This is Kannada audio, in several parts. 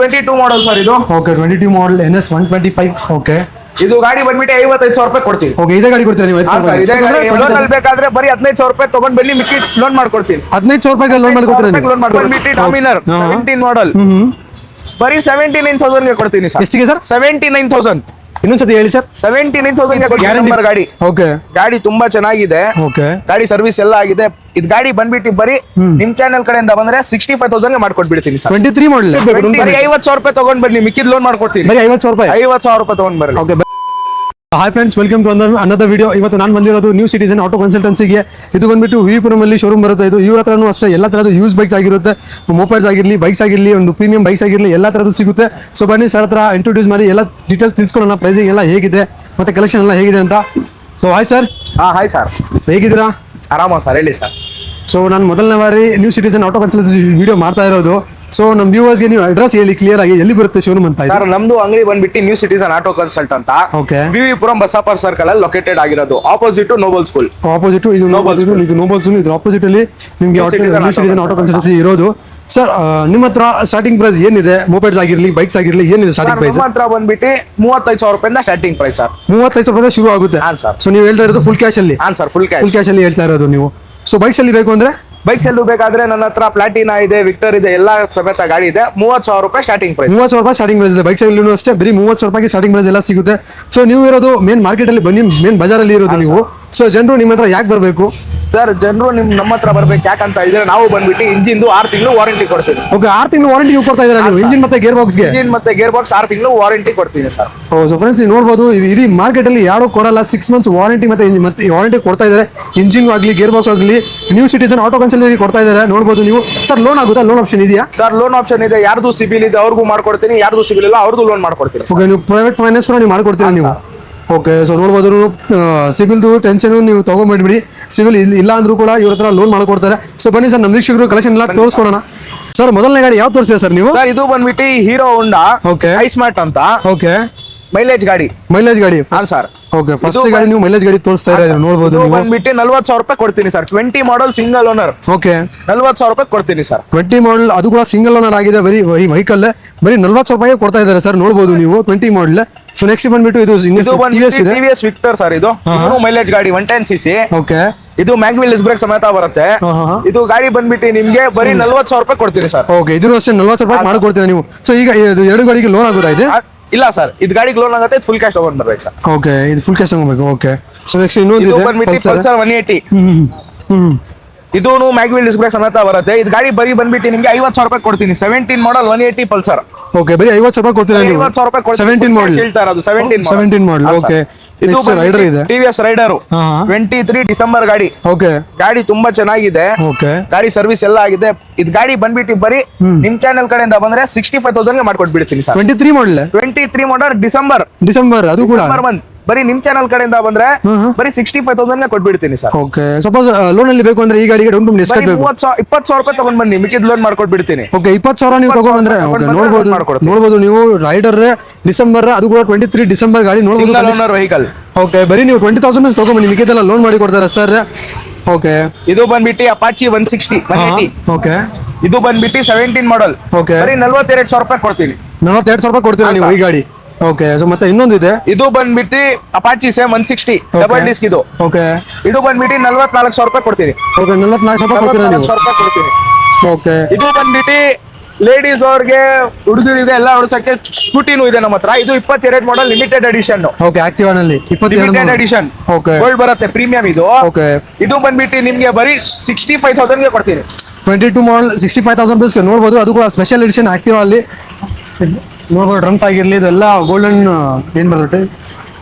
22 ಮಾಡಲ್ ಸರ್ ಇದು. ಓಕೆ 22 ಮಾಡಲ್ NS 125. ಓಕೆ ಇದು ಗಾಡಿ ಬಂದ್ಬಿಟ್ಟು 55,000 ರೂಪಾಯಿ ಕೊಡ್ತೀವಿ. ಓಕೆ ಇದೇ ಗಾಡಿ ಕೊಡ್ತೀರಾ ನೀವು? ಇದೇ ಗಾಡಿ ಲೋನ್ ಅಲ್ಲಿ ಬೇಕಾದ್ರೆ ಬರೀ 15,000 ರೂಪಾಯಿ ತಗೊಂಡ್ ಬನ್ನಿ, ಮಿಕ್ಕಿ ಲೋನ್ ಮಾಡ್ಕೊಡ್ತೀನಿ. 15,000 ರೂಪಾಯಿ ಲೋನ್ ಮಾಡ್ಕೊಡ್ತೀರಾ ನೀವು? ಲೋನ್ ಮಾಡ್ಕೊಂಡು ಡಾಮಿನರ್ 17 ಮಾಡಲ್ ಬರೀ 79,000 ಗೆ ಕೊಡ್ತೀನಿ ಸರ್. ಎಷ್ಟಿಗೆ ಸರ್? 79,000. ಇನ್ನೊಂದ್ಸತಿ ಹೇಳಿ ಸರ್. 79,000 ಗ್ಯಾರಂಟಿ ಗಾಡಿ. ಓಕೆ ಗಾಡಿ ತುಂಬಾ ಚೆನ್ನಾಗಿದೆ. ಓಕೆ ಗಾಡಿ ಸರ್ವಿಸ್ ಎಲ್ಲ ಆಗಿದೆ. ಇದು ಗಾಡಿ ಬಂದ್ಬಿಟ್ಟು ಬರೀ ನಿಮ್ ಚಾನೆಲ್ ಕಡೆಯಿಂದ ಬಂದ್ರೆ 65,000 ಗೆ ಮಾಡ್ಕೊಟ್ಬಿಡ್ತೀನಿ ಸರ್. 23 ಮಾಡಲ್ ಬರೀ 50,000 ರೂಪಾಯಿ ತಗೊಂಡ್ ಬನ್ನಿ, ಮಿಕ್ಕಿದ್ ಲೋನ್ ಮಾಡ್ಕೊಡ್ತೀನಿ. ಬರೀ 50,000 ರೂಪಾಯಿ. 50,000 ರೂಪಾಯಿ ತಗೊಂಡ್ ಬರ್ರಿ. Okay hi friends, welcome to another video. ಇವತ್ತು ನಾನು ಬಂದಿರೋದು ನ್ಯೂ ಸಿಟಿಸನ್ ಆಟೋ ಕನ್ಸಲ್ಟೆನ್ಸಿಗೆ. ಇದು ಬಂದ್ಬಿಟ್ಟು ವಿಪುರಮಲ್ಲಿ ಶೋರೂಮ್ ಬರುತ್ತೆ. ಇದು ಇವ್ರ ಹತ್ರನೂ ಅಷ್ಟೇ ಎಲ್ಲ ಥರದ ಯೂಸ್ ಬೈಕ್ಸ್ ಆಗಿರುತ್ತೆ, ಮೊಬೈಲ್ಸ್ ಆಗಿರಲಿ, ಬೈಕ್ಸ್ ಆಗಿರಲಿ, ಒಂದು ಪ್ರೀಮಿಯಂ ಬೈಕ್ಸ್ ಆಗಿರಲಿ, ಎಲ್ಲ ಥರದ್ದು ಸಿಗುತ್ತೆ. ಸೊ ಬನ್ನಿ ಸರ್ ಹತ್ರ ಇಂಟ್ರೊಡ್ಯೂಸ್ ಮಾಡಿ ಎಲ್ಲ ಡೀಟೇಲ್ಸ್ ತಿಳ್ಸ್ಕೊಳ್ಳೋಣ, ಪ್ರೈಸಿಂಗ್ ಎಲ್ಲ ಹೇಗಿದೆ ಮತ್ತೆ ಕಲೆಕ್ಷನ್ ಎಲ್ಲ ಹೇಗಿದೆ ಅಂತ. So hi sir. Hi sir, ಹೇಗಿದ್ದೀರಾ? ಆರಾಮ ಸರ್, ಹೇಳಿ ಸರ್. ಸೊ ನಾನು ಮೊದಲನೇ ಬಾರಿ new citizen auto consultancy video ಮಾಡ್ತಾ ಇರೋದು. ಸೊ ನಮ್ಮ ವ್ಯೂವರ್ಸ್ಗೆ ನೀವು ಅಡ್ರೆಸ್ ಹೇಳಿ ಕ್ಲಿಯರ್ ಆಗಿ, ಎಲ್ಲಿ ಬರುತ್ತೆ ಶೋರೂಮ್ ಅಂತ? ಸರ್ ನಮ್ದು ಅಂಗಡಿ ಬಂದ್ಬಿಟ್ಟು ನ್ಯೂ ಸಿಟಿಸನ್ ಆಟೋ ಕನ್ಸಲ್ಟ್ ಅಂತ. ಓಕೆ. ವಿವಿಪುರಂ ಬಸಾಪರ್ ಸರ್ಕಲ್ ಅಲ್ಲಿ ಲೊಕೇಟೆಡ್ ಆಗಿರೋದು, ಆಪೋಸಿಟ್ ನೋಬಲ್ ಸ್ಕೂಲ್. ಆಪೋಸಿಟ್ ಇದು ನೋಬಲ್ ಸ್ಕೂಲ್, ಇದು ನೋಬಲ್ ಸ್ಕೂಲ್, ಇದು ಆಪೋಸಿಟ್ ಅಲ್ಲಿ ನಿಮಗೆ ನ್ಯೂ ಸಿಟಿಸನ್ ಆಟೋ ಕನ್ಸಲ್ಟೆನ್ಸಿ ಇರೋದು. ಸರ್ ನಿಮ್ಮ ಹತ್ರ ಸ್ಟಾರ್ಟಿಂಗ್ ಪ್ರೈಸ್ ಏನಿದೆ? ಮೊಬೈಲ್ಸ್ ಆಗಿರಲಿ, ಬೈಕ್ಸ್ ಆಗಿರಲಿ, ಏನಿದೆ ಸ್ಟಾರ್ಟಿಂಗ್ ಪ್ರೈಸ್? ನಮ್ಮ ಹತ್ರ ಬಂದ್ಬಿಟ್ಟು 35,000 ರೂಪಾಯಿಂದ ಸ್ಟಾರ್ಟಿಂಗ್ ಪ್ರೈಸ್ ಸರ್. 35,000 ರೂಪಾಯಿ ಶುರು ಆಗುತ್ತೆ. ಹಾಂ ಸರ್. ಸೊ ನೀವು ಹೇಳ್ತಾ ಇರೋದು ಫುಲ್ ಕ್ಯಾಶ್ ಅಲ್ಲಿ? ಹಾಂ ಸರ್, ಫುಲ್ ಫುಲ್ ಕ್ಯಾಶ್ ಅಲ್ಲಿ ಹೇಳ್ತಾ ಇರೋದು ನೀವು. ಸೊ ಬೈಕ್ಸ್ ಅಲ್ಲಿ ಬೇಕು ಅಂದ್ರೆ? ಬೈಕ್ಸ್ ಎಲ್ಲೂ ಬೇಕಾದ್ರೆ ನನ್ನ ಹತ್ರ ಪ್ಲಾಟಿನಾ ಇದೆ, ವಿಕ್ಟರ್ ಇದೆ, ಎಲ್ಲ ಸಮೇತ ಗಾಡಿ ಇದೆ. 30,000 ರೂಪಾಯಿ ಸ್ಟಾರ್ಟಿಂಗ್ ಪ್ರೈಸ್. 30,000 ರೂಪಾಯಿ ಸ್ಟಾರ್ಟಿಂಗ್ ಪ್ರೈಸ್ ಇದೆ. ಬೈಕ್ಸ್ ಎಲ್ಲೂ ಅಷ್ಟೇ ಬರೀ 30,000 ರೂಪಾಯಿಗೆ ಸ್ಟಾರ್ಟಿಂಗ್ ಪ್ರೈಸ್ ಎಲ್ಲ ಸಿಗುತ್ತೆ. ಸೊ ನೀವು ಇರೋದು ಮೇನ್ ಮಾರ್ಕೆಟ್ ಅಲ್ಲಿ ಬನ್ನಿ, ಮೇನ್ ಬಜಾರಲ್ಲಿ ಇರೋದು ನೀವು. ಸೊ ಜನರು ನಿಮ್ಮ ಹತ್ರ ಯಾಕೆ ಬರಬೇಕು ಸರ್? ಜನರು ನಮ್ಮ ಹತ್ರ ಬರ್ಬೇಕು ಯಾಕಂತ ಇದ್ರೆ ನಾವು ಬಂದ್ಬಿಟ್ಟು ಇಂಜಿನ್ 6 ತಿಂಗಳು ವಾರಂಟಿ ಕೊಡ್ತೀವಿ. ಓಕೆ, 6 ತಿಂಗಳು ವಾರಂಟಿ ನೀವು ಕೊಡ್ತಾ ಇದ್ದೀರಾ ನೀವು ಇಂಜಿನ್ ಮತ್ತೆ ಗೇರ್ ಬಾಕ್ಸ್ಗೆ? ಇಂಜಿನ್ ಮತ್ತೆ ಗೇರ್ ಬಾಕ್ಸ್ 6 ತಿಂಗಳು ವಾರಂಟಿ ಕೊಡ್ತೀನಿ ಸರ್. ಸೊ ಫ್ರೆಂಡ್ಸ್ ನೀವು ನೋಡ್ಬೋದು, ಇಡೀ ಮಾರ್ಕೆಟ್ ಅಲ್ಲಿ ಯಾರು ಕೊಡಲ್ಲ. 6 ಮಂತ್ಸ್ ವಾರಂಟಿ ಮತ್ತೆ ವಾರಂಟಿ ಕೊಡ್ತಾ ಇದ್ದಾರೆ. ಇಂಜಿನ್ ಆಗಲಿ, ಗೇರ್ ಬಾಕ್ಸ್ ಆಗಲಿ ನ್ಯೂ ಸಿಟಿಸನ್ ಆಟೋ ಕನ್ಸಲ್ಟೆನ್ಸಿ ಕೊಡ್ತಾ ಇದ್ದಾರೆ. ನೋಡ್ಬೋದು ನೀವು. ಸರ್ ಲೋನ್ ಆಗುತ್ತಾ? ಲೋನ್ ಆಪ್ಷನ್ ಇದೆಯಾ ಸರ್? ಲೋನ್ ಆಪ್ಷನ್ ಇದೆ. ಯಾರ್ದು ಸಿಬಿಲ್ ಇದೆ ಅವ್ರಿಗೂ ಮಾಡ್ಕೊಡ್ತೀನಿ, ಯಾರ್ದು ಸಿಬಿಲ್ ಇಲ್ಲ ಅವ್ರಿಗೂ ಲೋನ್ ಮಾಡ್ಕೊಡ್ತೀನಿ. ಓಕೆ, ನೀವು ಪ್ರೈವೇಟ್ ಫೈನಾನ್ಸ್ ಕೂಡ ನೀವು ಮಾಡ್ಕೊಡ್ತೀರಾ ನೀವು? ಓಕೆ. ಸೊ ನೋಡ್ಬೋದು, ಸಿಬಿಲ್ದು ಟೆನ್ಷನ್ ನೀವು ತಗೊಂಡ್ಬಿಡ್ಬಿಡಿ. ಸಿಬಿಲ್ ಇಲ್ಲ ಅಂದ್ರೂ ಕೂಡ ಇವ್ರ ಹತ್ರ ಲೋನ್ ಮಾಡ್ಕೊಡ್ತಾರೆ. ಸೊ ಬನ್ನಿ ಸರ್, ನಮ್ಮ ವೀಕ್ಷಕರು ಕಲೆಕ್ಷನ್ ಎಲ್ಲ ತೋರಿಸ್ಕೊಡೋಣ. ಸರ್ ಮೊದಲನೇ ಗಾಡಿ ಯಾವ್ದು ತೋರಿಸಿದೆ ಸರ್ ನೀವು? ಸರ್ ಇದು ಬಂದ್ಬಿಟ್ಟು ಹೀರೋ ಹೋಂಡಾ ಓಕೆ ಐಸ್ಮಾರ್ಟ್ ಅಂತ. ಓಕೆ, ಮೈಲೇಜ್ ಗಾಡಿ. ಮೈಲೇಜ್ ಗಾಡಿ. ಹಾಂ ಸರ್. ಓಕೆ, ಫಸ್ಟ್ ಗಾಡಿ ನೀವು ಮೈಲೇಜ್ ಗಾಡಿ ತೋರಿಸ್ತಾ ಇದ್ದಾರೆ. ನೋಡ್ಬೋದು ನೀವು. ಬಂದ್ಬಿಟ್ಟು 40,000 ರೂಪಾಯಿ ಕೊಡ್ತೀನಿ sir. 20 model single owner. Okay, 40,000 ರೂಪಾಯಿ ಕೊಡ್ತೀನಿ ಸರ್. 20 ಮಾಡಲ್, ಅದು ಕೂಡ ಸಿಂಗಲ್ ಓನರ್ ಆಗಿದೆ. ಬರೀ ಈ ವೆಹಿಕಲ್ ಬರೀ 40,000 ರೂಪಾಯಿ ಕೊಡ್ತಾ ಇದ್ದಾರೆ ಸರ್. ನೋಡ್ಬೋದು ನೀವು 20 ಮಾಡಲ್. ಸೊ ನೆಕ್ಸ್ಟ್ ಬಂದ್ಬಿಟ್ಟು ಇದು ಟಿವಿಎಸ್ ವಿಕ್ಟರ್ ಸರ್. ಇದು ಮೈಲೇಜ್ ಗಾಡಿ 110cc. ಓಕೆ, ಇದು ಮ್ಯಾಗ್ವಿಲ್ ಡಿಸ್ಕ್ ಬ್ರೇಕ್ ಸಮೇತ ಬರುತ್ತೆ. ಇದು ಗಾಡಿ ಬಂದ್ಬಿಟ್ಟು ನಿಮ್ಗೆ ಬರೀ 40,000 ರೂಪಾಯಿ ಕೊಡ್ತೀನಿ ಸರ್. ಓಕೆ, ಇದು ಅಷ್ಟೇ 40,000 ರೂಪಾಯಿ ಮಾಡ್ಕೊಡ್ತೀರಾ ನೀವು? ಸೊ ಈಗ ಇದು ಎರಡು ಗಾಡಿಗೆ ಲೋನ್ ಆಗುತ್ತಾ ಇದೆ? ಇಲ್ಲ ಸರ್, ಇದು ಗಾಡಿಗೆ ಲೋನ್ ಆಗುತ್ತೆ. ಫುಲ್ ಕ್ಯಾಶ್ ತಗೊಂಡ್ ಬರ್ಬೇಕು ಸರ್. ಓಕೆ, ಇದು ಫುಲ್ ಕ್ಯಾಶ್ ತಗೋಬೇಕು. ಓಕೆ, ಸೊ ನೆಕ್ಸ್ಟ್ ಇನ್ನೊಂದು ಇದೆ ಬಂದ್ಬಿಟ್ಟು ಪಲ್ಸರ್ 180. ಇದು ಮ್ಯಾಗ್ವಿಲ್ ಡಿಸ್ಕ್ ಬ್ರೇಕ್ ಸಮೇತ ಬರುತ್ತೆ. ಇದು ಗಾಡಿ ಬರೀ ಬಂದ್ಬಿಟ್ಟು ನಿಮ್ಗೆ 50,000 ರೂಪಾಯಿ ಕೊಡ್ತೀನಿ. 17 ಮಾಡಲ್ 180 ಪಲ್ಸರ್. ಓಕೆ, ಬರೀ 50,000 ರೂಪಾಯಿ ಕೊಡ್ತೀರಾ ನೀವು? 50,000 ರೂಪಾಯಿ 17 ಮಾಡಲ್ ಹೇಳ್ತಾ ಇರೋದು. 17 ಮಾಡಲ್. ಓಕೆ, ನೆಕ್ಸ್ಟ್ ರೈಡರ್ ಇದೆ, ಟಿವಿಎಸ್ ರೈಡರ್ 23 ಡಿಸೆಂಬರ್ ಗಾಡಿ. ಓಕೆ, ಗಾಡಿ ತುಂಬಾ ಚೆನ್ನಾಗಿದೆ. ಓಕೆ, ಗಾಡಿ ಸರ್ವಿಸ್ ಎಲ್ಲ ಆಗಿದೆ. ಇದು ಗಾಡಿ ಬಂದ್ಬಿಟ್ಟು ಬರೀ ನಿಮ್ ಚಾನೆಲ್ ಕಡೆಯಿಂದ ಬಂದ್ರೆ 65,000 ಗೆ ಮಾಡ್ಕೊಟ್ಬಿಡ್ತೀನಿ ಸರ್. 23 ಮಾಡಲ್. 23 ಮಾಡಲ್ ಡಿಸೆಂಬರ್ ಅದು ಕೂಡ ಬರೀ ನಿಮ್ ಚಾನಲ್ ಕಡೆಯಿಂದ ಬಂದ್ರೆ ಬರೀ 65,000 ಗೆ ಕೊಟ್ಬಿಡ್ತೀನಿ ಸರ್. ಓಕೆ, ಸಪೋಸ್ ಲೋನ್ ಅಲ್ಲಿ ಬೇಕು ಅಂದ್ರೆ ಈ ಗಾಡಿಗೆ ಡೌನ್ ಪೇಮೆಂಟ್ ಎಷ್ಟು ಕಟ್ಟಬೇಕು? 20,000 ರೂಪಾಯಿ ತಗೊಂಡ್ ಬನ್ನಿ, ಮಿಕ್ಕಿದ ಲೋನ್ ಮಾಡ್ಕೊಟ್ಬಿಡ್ತೀನಿ. ಓಕೆ, 20,000 ನೀವು ತಗೊಂಡ್ ಬಂದ್ರೆ ನೋಡ್ಬೋದು ನೀವು ರೈಡರ್ ಡಿಸೆಂಬರ್, ಅದು ಕೂಡ 23 ಡಿಸೆಂಬರ್ ಗಾಡಿ. ನೋಡ್ಬೋದು ವೆಹಿಕಲ್. ಓಕೆ, ಬರೀ ನೀವು 20,000 ತಗೊಂಡ್ ಬನ್ನಿ, ಮಿಕ್ಕಿದೆಲ್ಲ ಲೋನ್ ಮಾಡಿ ಕೊಡ್ತಾರೆ ಸರ್. ಓಕೆ, ಇದು ಬಂದ್ಬಿಟ್ಟು ಅಪಾಚಿ 160 180. ಓಕೆ, ಇದು ಬಂದ್ಬಿಟ್ಟು 17 ಮಾಡಲ್. ಓಕೆ, ಬರೀ 42,000 ರೂಪಾಯಿ ಕೊಡ್ತೀನಿ. 42,000 ರೂಪಾಯಿ ಕೊಡ್ತೀರಾ ನೀವು ಈ ಗಾಡಿ? ಓಕೆ, ಸೊ ಮತ್ತೆ ಇನ್ನೊಂದು ಇದೆ. ಇದು ಬಂದ್ಬಿಟ್ಟು ಅಪಾಚಿ 160 ಡಬಲ್ ಡಿಸ್ಕ್. ಇದು ಓಕೆ, ಇದು ಬಂದ್ಬಿಟ್ಟು 44,000 ರೂಪಾಯಿ ಕೊಡ್ತೀನಿ. ಓಕೆ, 44,000 ರೂಪಾಯಿ ಕೊಡ್ತೀರಾ ನೀವು? ಕೊಡ್ತೀನಿ. ಓಕೆ, ಇದು ಬಂದ್ಬಿಟ್ಟು ಲೇಡೀಸ್ ಅವ್ರಿಗೆ, ಹುಡುಗರಿಗೆ ಎಲ್ಲ ಹೊಡ್ಸಕ್ಕೆ ಸ್ಕೂಟಿನೂ ಇದೆ ನಮ್ಮ ಹತ್ರ. ಇದು 22 ಮಾಡಲ್ ಲಿಮಿಟೆಡ್ ಎಡಿಷನ್. ಓಕೆ, ಆಕ್ಟಿವಾ ನಲ್ಲಿ ಲಿಮಿಟೆಡ್ ಎಡಿಷನ್. ಓಕೆ, ಗೋಲ್ಡ್ ಬರುತ್ತೆ, ಪ್ರೀಮಿಯಂ ಇದು. ಓಕೆ, ಇದು ಬಂದ್ಬಿಟ್ಟು ನಿಮ್ಗೆ ಬರೀ 65,000 ಗೆ ಕೊಡ್ತೀನಿ. 22 ಮಾಡಲ್ 65,000 ರೂಪಾಯಿಗೆ ನೋಡ್ಬೋದು. ಅದು ಕೂಡ ಸ್ಪೆಷಲ್ ಎಡಿಷನ್ ಆಕ್ಟಿವಾ ಅಲ್ಲಿ. ನೋಡ್ಬೋದು ಡ್ರಮ್ಸ್ ಆಗಿರ್ಲಿ, ಇದೆಲ್ಲ ಗೋಲ್ಡನ್ ಏನ್ ಬರುತ್ತೆ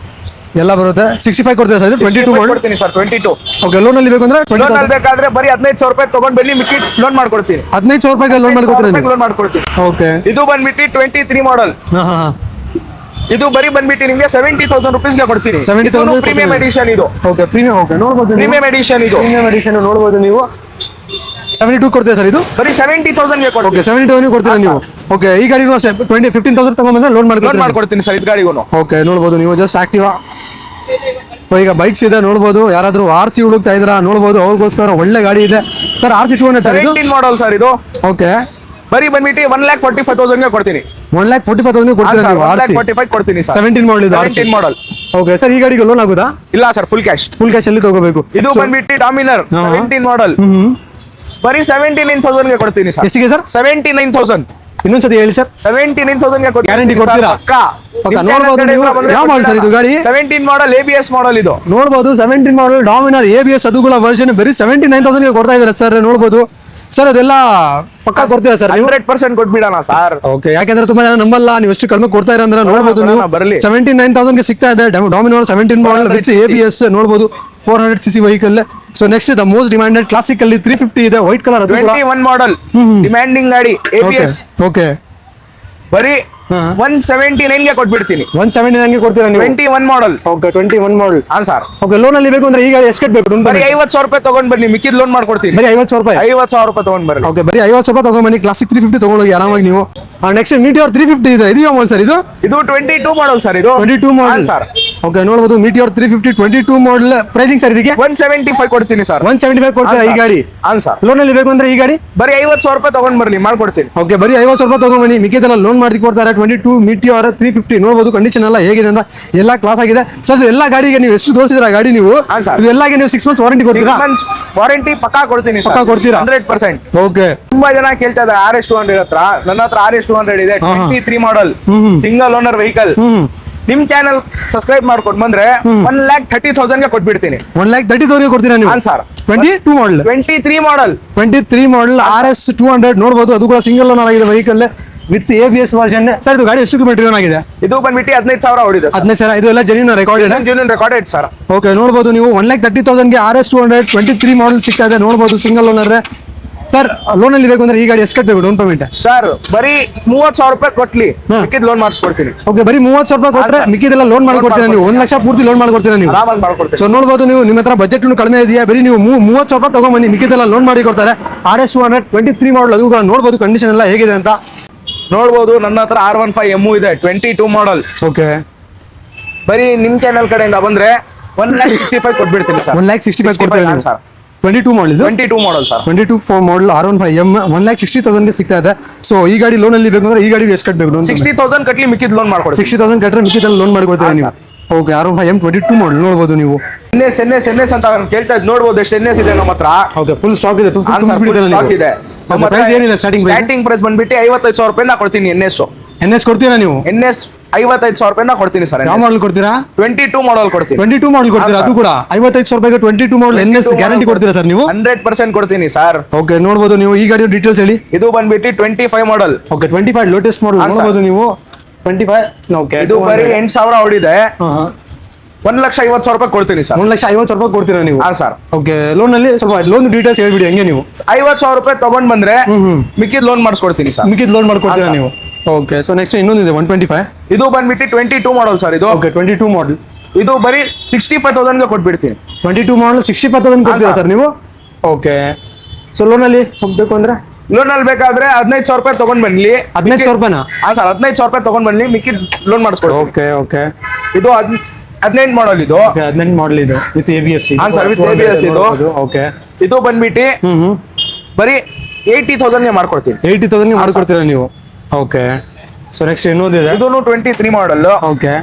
ಎಲ್ಲ ಬರುತ್ತೆ. 65 ಕೊಡ್ತೀರಾ ಸರ್? 22 ಮಾಡಲ್ ಕೊಡ್ತೀನಿ ಸರ್. 22. ಓಕೆ, ಲೋನ್ ಅಲ್ಲಿ ಬೇಕು ಅಂದ್ರೆ ಲೋನ್ ಅಲ್ಲಿ ಬೇಕಾದ್ರೆ ಬರೀ 15,000 ರೂಪಾಯಿ ತಗೊಂಡ್ ಬನ್ನಿ, ಮಿಕ್ಕಿ ಲೋನ್ ಮಾಡ್ಕೊಡ್ತೀನಿ. 15,000 ರೂಪಾಯಿಗೆ ಲೋನ್ ಮಾಡ್ಕೊಡ್ತೀರಾ ನೀವು? ಲೋನ್ ಮಾಡ್ಕೊಡ್ತೀನಿ. ಓಕೆ, ಇದು ಬಂದ್ಬಿಟ್ಟು 23 ಮಾಡಲ್. ಇದು ಬರೀ ಬಂದ್ಬಿಟ್ಟು ನಿಮ್ಗೆ 70,000 ರೂಪೀಸ್ಗೆ ಕೊಡ್ತೀನಿ. 70,000 ಪ್ರೀಮಿಯಂ ಎಡಿಷನ್ ಇದು. Okay, premium. ಓಕೆ, ನೋಡ್ಬೋದು ಪ್ರೀಮಿಯಂ ಎಡಿಷನ್ ಇದು. ಪ್ರೀಮಿಯಂ ಎಡಿಷನ್ ನೋಡ್ಬೋದು ನೀವು. 72 ಕೊಡ್ತೀರಾ ಸರ್? ಇದು ಬರೀ 70,000 ಗೆ ಕೊಡ್ತೀನಿ. ಓಕೆ, 70,000 ಕೊಡ್ತೀರಾ ನೀವು? ಓಕೆ, ಈ ಗಾಡಿನೂ ಅಷ್ಟೇ 15,000 ತಗೊಂಡ್ಬಂದ್ರೆ ಲೋನ್ ಮಾಡ್ಕೊಡ್ತೀನಿ ಸರ್. ಇದು ಗಾಡಿಗೂ ಓಕೆ, ನೋಡ್ಬೋದು ನೀವು ಜಸ್ಟ್ ಆಕ್ಟಿವಾ. ಈಗ ಬೈಕ್ಸ್ ಇದೆ ನೋಡ್ಬೋದು. ಯಾರಾದ್ರೂ RC ಹುಡುಕ್ತಾ ಇದ್ರಾ ನೋಡ್ಬೋದು, ಅವ್ರಿಗೋಸ್ಕರ ಒಳ್ಳೆ ಗಾಡಿ ಇದೆ ಸರ್. RC 200 ಸರ್ ಇದು? 17 ಮಾಡಲ್ ಸರ್ ಇದು. ಓಕೆ, ಬರೀ ಬಂದ್ಬಿಟ್ಟು 1,45,000 ಗೆ ಕೊಡ್ತೀನಿ. 1,45,000 ಕೊಡ್ತೀರಾ ನೀವು ಆರ್ಸಿ 45 ಕೊಡ್ತೀನಿ ಸರ್. 17 ಮಾಡಲ್ ಇದು 17 ಮಾಡಲ್. ಓಕೆ ಸರ್, ಈ ಗಾಡಿಗೆ ಲೋನ್ ಆಗುದಾ? ಇಲ್ಲ sir, full cash. Full cash ಅಲ್ಲಿ ತಗೋಬೇಕು. ಇದು ಬಂದ್ಬಿಟ್ಟು ಡಾಮಿನರ್ 17 ಮಾಡಲ್. ಬರೀ 79,000 ಗೆ ಕೊಡ್ತೀನಿ ಸರ್. ಎಷ್ಟಿಗೆ ಸರ್? 79,000. ಇನ್ನೊಂದ್ಸತಿ ಹೇಳಿ ಸರ್. 79,000 ಗೆ ಕೊಡ್ತೀನಿ. Guarantee ಕೊಡ್ತೀರಾ? ಪಕ್ಕಾ. ನೋಡ್ಬೋದು ನೀವು. ಯಾವ ಮಾಡಲ್ ಸರ್ ಇದು ಗಾಡಿ? 17 ಮಾಡಲ್ ABS ಮಾಡಲ್ ಇದು. ನೋಡ್ಬೋದು 17 ಮಾಡಲ್ ಡಾಮಿನರ್ ABS ಅದುಗಳ ವರ್ಷನ್ ಬರೀ 79,000 ಗೆ ಕೊಡ್ತಾ ಇದ್ದಾರೆ ಸರ್. ನೋಡ್ಬೋದು ಸರ್, ಅದೆಲ್ಲ ಪಕ್ಕಾ ಕೊಡ್ತೀರಾ ಸರ್? 100% ಕೊಟ್ಬಿಡೋಣ ಸರ್. ಓಕೆ, ಯಾಕಂದ್ರೆ ತುಂಬಾ ಜನ ನಂಬಲ್ಲ, ನೀವು ಎಷ್ಟು ಕಡಿಮೆ ಕೊಡ್ತಾ ಇರ ಅಂದ್ರೆ ನೋಡ್ಬೋದು ನೀವು. ಬರಲಿ. 79,000 ಗೆ ಸಿಗ್ತಾ ಇದೆ ಡಾಮಿನರ್ 17 ಮಾಡಲ್ ವಿತ್ ABS. ನೋಡ್ಬೋದು 400cc vehicle. So next the most demanded classic ಅಲ್ಲಿ 350 ಇದೆ, ವೈಟ್ ಕಲರ್. 21 ಮಾಡಲ್ ಡಿಮ್ಯಾಂಡಿಂಗ್ ಗಾಡಿ ABS. ಓಕೆ, ಬರೀ 179 ಗೆ ಕೊಟ್ಬಿಡ್ತೀನಿ. 179 ಗೆ ಕೊಡ್ತೀರಾ ನೀವು? 21 ಮಾಡಲ್. ಓಕೆ, 21 ಮಾಡಲ್. ಹಾ ಸರ್. ಓಕೆ, ಲೋನ್ ಅಲ್ಲಿ ಬೇಕು ಅಂದ್ರೆ ಈ ಗಾಡಿ ಎಷ್ಟು ಕಟ್ಟಬೇಕು? ಬರೀ 50,000 ರೂಪಾಯಿ ತಗೊಂಡ್ ಬನ್ನಿ, ಮಿಕ್ಕಿದ್ ಲೋನ್ ಮಾಡ್ಕೊಡ್ತೀನಿ. ಬರೀ 50,000 ರೂಪಾಯಿ? 50,000 ರೂಪಾಯಿ ತಗೊಂಡ್ ಬರ್ರಿ. ಓಕೆ, ಬರೀ 50,000 ರೂಪಾಯಿ ತಗೊಂಡ್ ಬನ್ನಿ. ಕ್ಲಾಸಿಕ್ 350 ತಗೊಂಡೋಗಿ ಆರಾಮಾಗಿ ನೀವು. ನೆಕ್ಸ್ಟ್ ಮೀಟಿಯೋರ್ 350 ಇದೆ. ಇದು ಯಾವ ಸರ್? ಇದು 22 ಮಾಡಲ್ ಸರ್. ಇದು 22 ಮಾಡಲ್ ಸರ್. ಓಕೆ, ನೋಡಬಹುದು ಮೀಟಿಯೋರ್ 350 22 ಮಾಡಲ್. ಪ್ರೈಸಿಂಗ್ ಸರ್ ಇದಕ್ಕೆ 175 ಕೊಡ್ತೀನಿ ಸರ್. 175 ಕೊಡ್ತೀರಾ ಈ ಗಾಡಿ? ಹಾ ಸರ್. ಲೋನ್ ಅಲ್ಲಿ ಬೇಕು ಅಂದ್ರೆ ಈ ಗಾಡಿ ಬರೀ 50,000 ರೂಪಾಯಿ ತಗೊಂಡ್ ಬರ್ಲಿ, ಮಾಡ್ಕೊಡ್ತೀನಿ. ಓಕೆ, ಬರೀ 50,000 ರೂಪಾಯಿ ತಗೊಂಡ್ ಬನ್ನಿ, ಮಿಕ್ಕಿದೆಲ್ಲ ಲೋನ್ ಮಾಡಿ ಕೊಡ್ತಾರೆ. 22 ಮೀಟಿಯೋರ್ 350 ನೋಡಬಹುದು. ಕಂಡೀಷನ್ ಎಲ್ಲ ಹೇಗಿದೆ ಅಂತ ಎಲ್ಲ ಕ್ಲಾಸ್ ಆಗಿದೆ ಸರ್. ಇದು ಎಲ್ಲ ಗಾಡಿಗೆ ನೀವು ಎಷ್ಟು ತೋರಿಸಿದ್ರ ಗಾಡಿ ನೀವು? ಹಾ ಸರ್. ಇದು ಎಲ್ಲಾಗೆ ನೀವು 6 ಮಂತ್ಸ್ ವಾರಂಟಿ ಕೊಡ್ತೀರಾ? 6 ಮಂತ್ಸ್ ವಾರಂಟಿ ಪಕ್ಕಾ ಕೊಡ್ತೀನಿ ಸರ್. ಪಕ್ಕಾ ಕೊಡ್ತೀರಾ? 100%. ಓಕೆ, ತುಂಬಾ ಜನ ಕೇಳ್ತಾ ಇದ್ದಾರೆ RS200 ಹತ್ರ. ನನ್ನ ಹತ್ರ RS200 ಇದೆ, 23 ಮಾಡಲ್, ಸಿಂಗಲ್ ಓನರ್ ವೆಹಿಕಲ್. ನಿಮ್ ಚಾನಲ್ ಸಬ್ಸ್ಕ್ರೈಬ್ ಮಾಡ್ಕೊಂಡು ಬಂದ್ರೆ 1,30,000 ಗೆ ಕೊಟ್ಬಿಡ್ತೀನಿ. 1,30,000 ಕೊಡ್ತೀರಾ ನೀವು? ಹಾ ಸರ್. 22 ಮಾಡಲ್ 23 ಮಾಡಲ್ 23 ಮಾಡಲ್ RS200 ನೋಡಬಹುದು. ಅದು ಕೂಡ ಸಿಂಗಲ್ ಓನರ್ ಆಗಿದೆ vehicle with ABS version. Sir, ಇದು ಗಾಡಿ ಎಷ್ಟು ಕಿಲೋಮೀಟರ್ ರನ್ ಆಗಿದೆ? ಇದು ಬಂದ್ಬಿಟ್ಟು 15,000 ಹೊಡಿದೆ ಸರ್. 15,000. ಇದು ಎಲ್ಲ genuine recorded? Genuine recorded sir. Okay, ನೋಡಬಹುದು ನೀವು 1,30,000 ಗೆ RS200 23 ಮಾಡಲ್ ಸಿಗ್ತಾ ಇದೆ. ನೋಡಬಹುದು ಸಿಂಗಲ್ ಓನರ್. ಸರ್, ಲೋನ್ ಅಲ್ಲಿ ಬೇಕು ಅಂದ್ರೆ ಈ ಗಾಡಿ ಎಷ್ಟು ಕಟ್ಟಬೇಕು ಡೌನ್ ಪೇಮೆಂಟ್? ಸರ್, ಬರೀ 30,000 ರೂಪಾಯಿ ಕೊಟ್ಲಿ ಮಿಕ್ಕಿದ್ ಲೋನ್ ಮಾಡಿಸ್ಕೊಡ್ತೀನಿ. ಓಕೆ, ಬರೀ 30,000 ರೂಪಾಯಿ ಕೊಟ್ಟರೆ ಮಿಕ್ಕಿದೆಲ್ಲ ಲೋನ್ ಮಾಡ್ಕೊಡ್ತೀರಾ ನೀವು? 1 ಲಕ್ಷ ಪೂರ್ತಿ ಲೋನ್ ಮಾಡ್ಕೊಡ್ತೀರಾ ನೀವು? ಆರಾಮಾಗಿ ಮಾಡ್ಕೊಡ್ತೀನಿ. ಸೊ ನೋಡಬಹುದು ನೀವು, ನಿಮ್ಮ ಹತ್ರ ಬಜೆಟ್ ಕಡಿಮೆ ಇದೆಯಾ? ಬರೀ ನೀವು 30,000 ರೂಪಾಯಿ ತಗೊಂಡ್ಬನ್ನಿ, ಮಿಕ್ಕಿದೆಲ್ಲ ಲೋನ್ ಮಾಡಿ ಕೊಡ್ತಾರೆ. RS200 23 ಮಾಡಲ್. ಅದು ಕೂಡ ನೋಡಬಹುದು ಕಂಡೀಷನ್ ಎಲ್ಲ ಹೇಗಿದೆ ಅಂತ. ನೋಡ್ಬೋದು, ನನ್ನ ಹತ್ರ R15M ಇದೆ 22 ಮಾಡಲ್. ಓಕೆ, ಬರೀ ನಿಮ್ ಚಾನಲ್ ಕಡೆಯಿಂದ ಬಂದ್ರೆ 1,65,000 ಕೊಟ್ಬಿಡ್ತೀನಿ ಸರ್. 1,65,000 ಕೊಡ್ತೀರಾ ನೀವು? ಸರ್, 22 ಮಾಡಲ್ ಇದು? 22 ಮಾಡಲ್ ಸರ್. 22 ಮಾಡಲ್ R15M 1,60,000 ಗೆ ಸಿಗ್ತಾ ಇದೆ. ಸೊ ಈ ಗಾಡಿ ಲೋನ್ ಅಲ್ಲಿ ಬೇಕು ಅಂದ್ರೆ ಈ ಗಾಡಿಗೆ ಎಷ್ಟು ಕಟ್ಟಬೇಕು? 60,000 ಕಟ್ಲಿ ಮಿಕ್ಕಿದ್ ಲೋನ್ ಮಾಡ್ಕೊಡ್ತೀನಿ. 60,000 ಕಟ್ಟರೆ ಮಿಕ್ಕಿದೆಲ್ಲ ಲೋನ್ ಮಾಡ್ಕೊಡ್ತೀರಾ ನೀವು? ಓಕೆ, R15M 22 ಮಾಡಲ್ ನೋಡಬಹುದು ನೀವು. NS ಅಂತ ಕೇಳ್ತಾ ಇದ್ ನೋಡ್ಬೋದು. ಎಷ್ಟು NS ಇದೆ ನಮ್ಮ ಹತ್ರ? ಓಕೆ, ಫುಲ್ ಸ್ಟಾಕ್ ಇದೆ. ಸ್ಟಾಕ್ ಇದೆ. ನಮ್ಮ ಪ್ರೈಸ್ ಏನಿಲ್ಲ ಸ್ಟಾರ್ಟಿಂಗ್ ಪ್ರೈಸ್? ಸ್ಟಾರ್ಟಿಂಗ್ ಪ್ರೈಸ್ ಬಂದ್ಬಿಟ್ಟು 55,000 ರೂಪಾಯಿಂದ ಕೊಡ್ತೀನಿ. NS ಕೊಡ್ತೀರಾ ನೀವು? NS 55,000 ರೂಪಾಯಿಂದ ಕೊಡ್ತೀನಿ ಸರ್. ಯಾವ ಮಾಡಲ್ ಕೊಡ್ತೀರಾ? 22 ಮಾಡಲ್ ಕೊಡ್ತೀನಿ. 22 ಮಾಡಲ್ ಕೊಡ್ತೀರಾ? ಅದು ಕೂಡ 55,000 ರೂಪಾಯಿಗೆ 22 ಮಾಡಲ್ NS ಗ್ಯಾರಂಟಿ ಕೊಡ್ತೀರಾ ಸರ್ ನೀವು? 100% ಕೊಡ್ತೀನಿ ಸರ್. ಓಕೆ, ನೋಡಬಹುದು ನೀವು. ಈ ಗಾಡಿ ಡೀಟೇಲ್ಸ್ ಹೇಳಿ. ಇದು ಬಂದ್ಬಿಟ್ಟು 25 ಮಾಡಲ್. ಓಕೆ, 25 ಲೇಟೆಸ್ಟ್ ಮಾಡಲ್ ನೋಡಬಹುದು ನೀವು. 25. ಓಕೆ, ಇದು ಬರೀ 8,000 ಹೊಡಿದೆ. 1,50,000 ರೂಪಾಯಿ ಕೊಡ್ತೀನಿ ಸರ್. 1,50,000 ರೂಪಾಯಿ ಕೊಡ್ತೀರಾ ನೀವು? ಹಾ ಸರ್. ಓಕೆ, ಲೋನ್ ಅಲ್ಲಿ ಸ್ವಲ್ಪ ಲೋನ್ ಡೀಟೇಲ್ಸ್ ಹೇಳ್ಬಿಡಿ ಹಂಗೆ ನೀವು. 50,000 ರೂಪಾಯಿ ತಗೊಂಡ್ ಬಂದ್ರೆ ಮಿಕ್ಕಿದ್ ಲೋನ್ ಮಾಡಿಸ್ಕೊಡ್ತೀನಿ ಸರ್. ಮಿಕ್ಕಿದ್ ಲೋನ್ ಮಾಡ್ಕೊಡ್ತೀರಾ ನೀವು? ಓಕೆ, ಸೊ ನೆಕ್ಸ್ಟ್ ಇನ್ನೊಂದಿದೆ 125. ಇದು ಬಂದ್ಬಿಟ್ಟು 22 ಮಾಡಲ್ ಸರ್. ಇದು ಓಕೆ, 22 ಮಾಡಲ್. ಇದು ಬರೀ 65,000 ಗೆ ಕೊಟ್ಬಿಡ್ತೀನಿ. 22 ಮಾಡಲ್ 65,000 ಕೊಡ್ತೀರಾ ಸರ್ ನೀವು? ಓಕೆ, ಸೊ ಲೋನ್ ಅಲ್ಲಿ ಹೋಗ್ಬೇಕು ಅಂದ್ರೆ ಲೋನ್ ಅಲ್ಲಿ ಬೇಕಾದ್ರೆ 15,000 ರೂಪಾಯಿ ತಗೊಂಡ್ ಬನ್ನಿ. 15,000 ರೂಪಾಯಿನಾ? ಹಾ ಸರ್, 15,000 ರೂಪಾಯಿ ತಗೊಂಡ್ ಬನ್ನಿ, ಮಿಕ್ಕಿದ್ ಲೋನ್ ಮಾಡಿಸ್ಕೊಡ್ತೀನಿ. Okay, okay. ಇದು 18 ಮಾಡಲ್. ಇದು 18 ಮಾಡಲ್. ಇದು ವಿತ್ ABS. ಹಾ ಸರ್, ವಿತ್ ABS ಇದು. ಓಕೆ, ಇದು ಬಂದ್ಬಿಟ್ಟು ಬರೀ 80,000 ಗೆ ಮಾಡ್ಕೊಡ್ತೀನಿ. 80,000 ಮಾಡ್ಕೊಡ್ತೀರಾ ನೀವು? ಓಕೆ, ಸೊ ನೆಕ್ಸ್ಟ್ ಇನ್ನೊಂದಿದೆ. ಇದು 23 ಮಾಡಲ್. ಓಕೆ,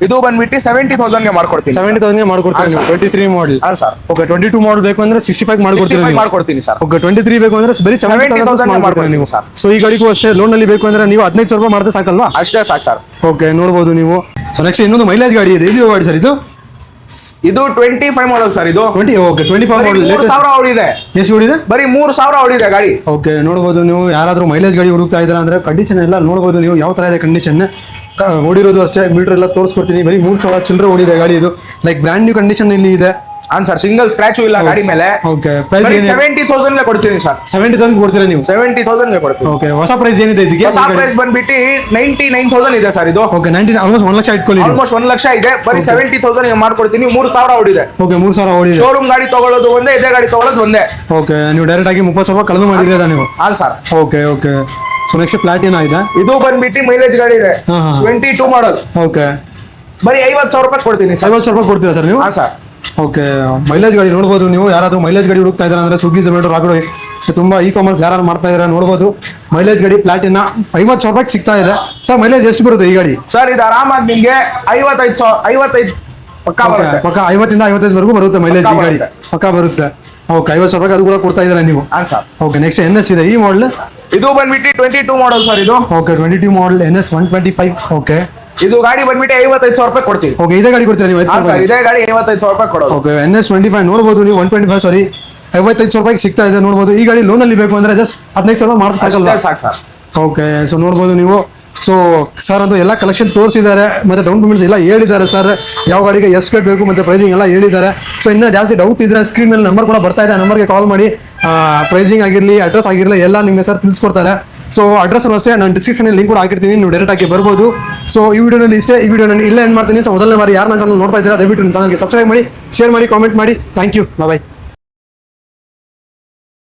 ಇದು ಬಂದ್ಬಿಟ್ಟು 70,000 ಗೆ ಮಾಡ್ಕೊಡ್ತೀನಿ. 70,000 ಗೆ ಮಾಡ್ಕೊಡ್ತೀರಾ ನೀವು? 23 ಮಾಡಲ್. ಹಾ ಸರ್. ಓಕೆ, 22 ಮಾಡಲ್ ಬೇಕು ಅಂದ್ರೆ 65 ಮಾಡ್ಕೊಡ್ತೀರಾ ನೀವು? ಮಾಡ್ಕೊಡ್ತೀನಿ ಸರ್. ಓಕೆ, 23 ಬೇಕು ಅಂದ್ರೆ ಬರೀ 70,000 ಮಾಡ್ಕೊಡ್ತೀರಾ ನೀವು? ಸೊ ಈ ಗಾಡಿಗೂ ಅಷ್ಟೇ ಲೋನ್ ಅಲ್ಲಿ ಬೇಕು ಅಂದ್ರೆ ನೀವು 15,000 ರೂಪಾಯಿ ಮಾಡಿದ್ರೆ ಸಾಕಲ್ವಾ? ಅಷ್ಟೇ ಸಾಕು ಸರ್. ಓಕೆ, ನೋಡಬಹುದು ನೀವು. ಸೊ ನೆಕ್ಸ್ಟ್ ಇನ್ನೊಂದು ಮೈಲೇಜ್ ಗಾಡಿ ಇದೆ. ಇದು ಗಾಡಿ ಸರ್ ಇದು? ಇದು 25 ಮಾಡಲ್ ಸರ್. ಇದು 20. ಓಕೆ, 25 ಮಾಡಲ್. 3,000 ಹೊಡಿದೆ. ಎಷ್ಟು ಹೊಡಿದೆ? ಬರೀ 3,000 ಹೊಡಿದೆ ಗಾಡಿ. ಓಕೆ, ನೋಡಬಹುದು ನೀವು. ಯಾರಾದ್ರೂ ಮೈಲೇಜ್ ಗಾಡಿ ಹುಡುಕ್ತಾ ಇದ್ದೀರಾ ಅಂದ್ರೆ ಕಂಡೀಷನ್ ಎಲ್ಲ ನೋಡಬಹುದು ನೀವು ಯಾವ ತರ ಇದೆ ಕಂಡೀಷನ್. ಓಡಿರೋದು ಅಷ್ಟೇ, ಮೀಟರ್ ಎಲ್ಲ ತೋರಿಸ್ಕೊಡ್ತೀನಿ. ಬರೀ 3,000 ಚಿಲ್ಲರೆ ಓಡಿದೆ ಗಾಡಿ. ಇದು ಲೈಕ್ ಬ್ರ್ಯಾಂಡ್ ನ್ಯೂ ಕಂಡೀಷನ್ ಇಲ್ಲಿ ಇದೆ. ಸರ್, ಸಿಂಗಲ್ ಸ್ಕ್ರಾಚ್ ಇಲ್ಲ ಗಾಡಿ ಮೇಲೆ. ಓಕೆ, ಪ್ರೈಸ್ 70,000 ಗೆ ಕೊಡ್ತೀನಿ ಸರ್. 70,000 ಕೊಡ್ತೀರಾ ನೀವು? 70,000 ಗೆ ಕೊಡ್ತೀನಿ. ಓಕೆ, ಹೊಸ ಪ್ರೈಸ್ ಏನಿದೆ ಇದಕ್ಕೆ? ಹೊಸ ಪ್ರೈಸ್ ಬಂದ್ಬಿಟ್ಟು 99,000 ಇದೆ ಸರ್. ಇದು ಓಕೆ, 19 ಆಲ್ಮೋಸ್ಟ್ 1 ಲಕ್ಷ ಇಟ್ಕೊಳ್ಳಿ. ಆಲ್ಮೋಸ್ಟ್ 1 ಲಕ್ಷ ಇದೆ. ಬರೀ 70,000 ಗೆ ಮಾಡ್ಕೊಡ್ತೀನಿ. 3,000 ಹೊಡಿದೆ. ಓಕೆ, 3,000 ಹೊಡಿದೆ. ಶೋರೂಮ್ ಗಾಡಿ ತಗೊಳ್ಳೋದು ಒಂದೇ, ಇದೇ ಗಾಡಿ ತಗೊಳ್ಳೋದು ಒಂದೇ. ಓಕೆ, ನೀವು ಡೈರೆಕ್ಟ್ ಆಗಿ 30,000 ರೂಪಾಯಿ ಕಡಿಮೆ ಮಾಡಿದ್ದೀರಾ ನೀವು? ಹಾ sir. Okay, okay. So next Platina ಇದೆ. ಇದು ಬಂದ್ಬಿಟ್ಟು ಮೈಲೇಜ್ ಗಾಡಿ ಇದೆ. 22 ಮಾಡಲ್. ಓಕೆ, ಬರೀ 50,000 ರೂಪಾಯಿ ಕೊಡ್ತೀನಿ ಸರ್. 50,000 ರೂಪಾಯಿ ಕೊಡ್ತೀರಾ ಸರ್ ನೀವು? ಹಾ ಸರ್. ಓಕೆ, ಮೈಲೇಜ್ ಗಾಡಿ ನೋಡ್ಬೋದು ನೀವು. ಯಾರಾದ್ರೂ ಮೈಲೇಜ್ ಗಾಡಿ ಹುಡುಕ್ತಾ ಇದ್ದಾರೆ ಅಂದ್ರೆ ಸ್ವಿಗ್ಗಿ ಝೊಮ್ಯಾಟೊ ರಾಪಿಡೋ ತುಂಬಾ ಇ ಕಾಮರ್ಸ್ ಯಾರು ಮಾಡ್ತಾ ಇದ್ದಾರೆ ನೋಡ್ಬೋದು. ಮೈಲೇಜ್ ಗಾಡಿ ಪ್ಲಾಟಿನ 50,000 ರೂಪಾಯಿ ಸಿಗ್ತಾ ಇದೆ. ಸರ್ ಮೈಲೇಜ್ ಎಷ್ಟು ಬರುತ್ತೆ ಈ ಗಾಡಿ? ಸರ್ ಇದು ಆರಾಮಾಗಿ ನಿಮ್ಗೆ 55 ಪಕ್ಕಾ ಬರುತ್ತೆ. ಪಕ್ಕ 50ಇಂದ 55 ಬರುತ್ತೆ ಮೈಲೇಜ್ ಈ ಗಾಡಿ, ಬರುತ್ತೆ. ಪಕ್ಕ ಬರುತ್ತೆ. ಓಕೆ, 50,000 ರೂಪಾಯಿ ಅದು ಕೂಡ ಕೊಡ್ತಾ ಇದ್ದಾರೆ ನೀವು. ಹಾಂ ಸರ್. ಓಕೆ, ನೆಕ್ಸ್ಟ್ NS ಇದೆ ಈ ಮಾಡಲ್. ಇದು ಬಂದ್ಬಿಟ್ಟು 22 ಮಾಡಲ್ ಸರ್ ಇದು. ಓಕೆ, 22 ಮಾಡಲ್ NS 125. ಓಕೆ ಇದು ಗಾಡಿ ಬಂದ್ಬಿಟ್ಟು 55,000 ರೂಪಾಯಿ ಕೊಡ್ತೀವಿ. ಓಕೆ, ಇದೇ ಗಾಡಿ ಕೊಡ್ತೀರಾ ನೀವು? ಹಾಂ ಸರ್, ಇದೇ ಗಾಡಿ 55,000 ರೂಪಾಯಿ ಕೊಡೋದು. ಓಕೆ, NS 25 ನೋಡ್ಬೋದು ನೀವು. 125 ಸಾರಿ 55,000 ರೂಪಾಯಿಗೆ ಸಿಗ್ತಾ ಇದೆ ನೋಡ್ಬೋದು. ಈ ಗಾಡಿ ಲೋನಲ್ಲಿ ಬೇಕು ಅಂದ್ರೆ ಜಸ್ಟ್ 15,000 ರೂಪಾಯಿ ಮಾಡ್ತಾ ಸಾಕಲ್ಲ? ಸಾಕು ಸರ್. ಓಕೆ, ಸೊ ನೋಡ್ಬೋದು ನೀವು. ಸೊ ಸರ್ ಅದು ಎಲ್ಲ ಕಲೆಕ್ಷನ್ ತೋರಿಸಿದ್ದಾರೆ, ಮತ್ತೆ ಡೌನ್ ಪೇಮೆಂಟ್ಸ್ ಎಲ್ಲ ಹೇಳಿದ್ದಾರೆ ಸರ್. ಯಾವ ಗಾಡಿಗೆ ಎಷ್ಟು ಬೇಕು ಮತ್ತೆ ಪ್ರೈಸಿಂಗ್ ಎಲ್ಲ ಹೇಳಿದ್ದಾರೆ. ಸೊ ಇನ್ನೂ ಜಾಸ್ತಿ ಡೌಟ್ ಇದ್ರೆ ಸ್ಕ್ರೀನ್ ಮೇಲೆ ನಂಬರ್ ಕೂಡ ಬರ್ತಾ ಇದೆ, ಆ ನಂಬರ್ಗೆ ಕಾಲ್ ಮಾಡಿ ಪ್ರೈಸಿಂಗ್ ಆಗಿರಲಿ ಅಡ್ರೆಸ್ ಆಗಿರಲಿ ಎಲ್ಲ ನಿಮಗೆ ಸರ್ ತಿಳಿಸ್ಕೊಡ್ತಾರೆ. ಸೊ ಅಡ್ರೆಸ್ ಅಷ್ಟೇ ನಾನು ಡಿಸ್ಕ್ರಿಪ್ಷನಲ್ಲಿ ಲಿಂಕ್ ಕೂಡ ಹಾಕಿರ್ತೀನಿ, ನೀವು ಡೈರೆಕ್ಟ್ ಆಗಿ ಬರ್ಬೋದು. ಸೊ ಈ ವಿಡಿಯೋನಲ್ಲಿ ಇಷ್ಟೇ. ಈ ವಿಡಿಯೋ ನಾನು ಇಲ್ಲೇ ಏನು ಮಾಡ್ತೀನಿ. ಸೊ ಮೊದಲನೇ ಬಾರಿ ಯಾರು ನನ್ನ ಚಾನಲ್ ನೋಡ್ತಾ ಇದ್ದೀರಾ ದಯವಿಟ್ಟು ನನ್ನ ಚಾನಲ್ಗೆ ಸಬ್ಸ್ಕ್ರೈಬ್ ಮಾಡಿ, ಶೇರ್ ಮಾಡಿ, ಕಾಮೆಂಟ್ ಮಾಡಿ. Thank you, bye.